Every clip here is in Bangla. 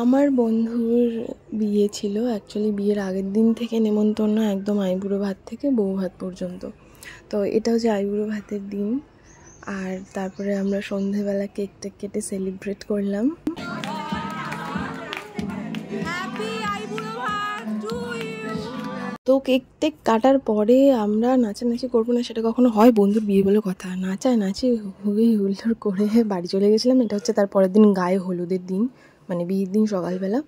আমার বন্ধুর বিয়ে ছিল, অ্যাকচুয়ালি বিয়ের আগের দিন থেকে নেমন্তন্ন একদম আইবুড়ো ভাত থেকে বউ ভাত পর্যন্ত। তো এটা হচ্ছে আইবুড়ো ভাতের দিন। আর তারপরে আমরা সন্ধেবেলা কেক টেক কেটে সেলিব্রেট করলাম। তো কেক টেক কাটার পরে আমরা নাচানাচি করবো না সেটা কখনো হয়, বন্ধুর বিয়ে বলে কথা, নাচি হুই হুল্লোড় করে বাড়ি চলে গেছিলাম। এটা হচ্ছে তার পরের দিন গায়ে হলুদের দিন, মানে বিয়ের দিন সকালবেলা।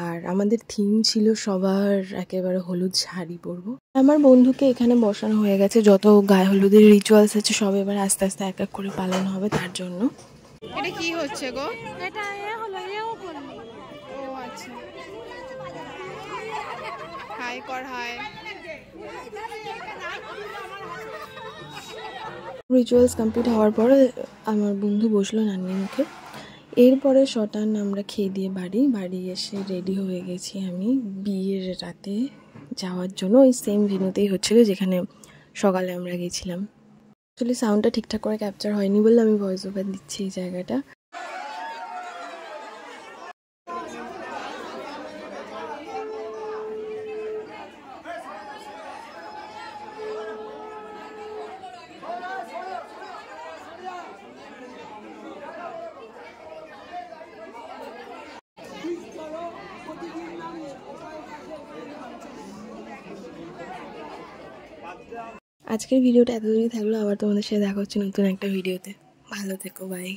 আর আমাদের থিম ছিল সবার একেবারে হলুদ শাড়ি পরবো। আমার বন্ধুকে এখানে বসানো হয়ে গেছে, যত গায়ে হলুদের রিচুয়ালস আছে সব এবার আস্তে আস্তে এক এক করে পালন হবে তার জন্য। এটা কি হচ্ছে গো? এটা হলো ও আচ্ছা, হাই কর হাই। রিচুয়ালস কমপ্লিট হওয়ার পরে আমার বন্ধু বসলো নান্নির মুখে। এরপরে শটান আমরা খেয়ে দিয়ে বাড়ি এসে রেডি হয়ে গেছি আমি বিয়ের রাতে যাওয়ার জন্য। ওই সেম ভেন্যুতেই হচ্ছিল যেখানে সকালে আমরা গেছিলাম। অ্যাকচুয়ালি সাউন্ডটা ঠিকঠাক করে ক্যাপচার হয়নি বলে আমি ভয়েস ওভার দিচ্ছি এই জায়গাটা। আজকের ভিডিওটা এতদূরই থাকলো, আবার তোমাদের সাথে দেখা হচ্ছে নতুন একটা ভিডিওতে। ভালো থেকো, বাই।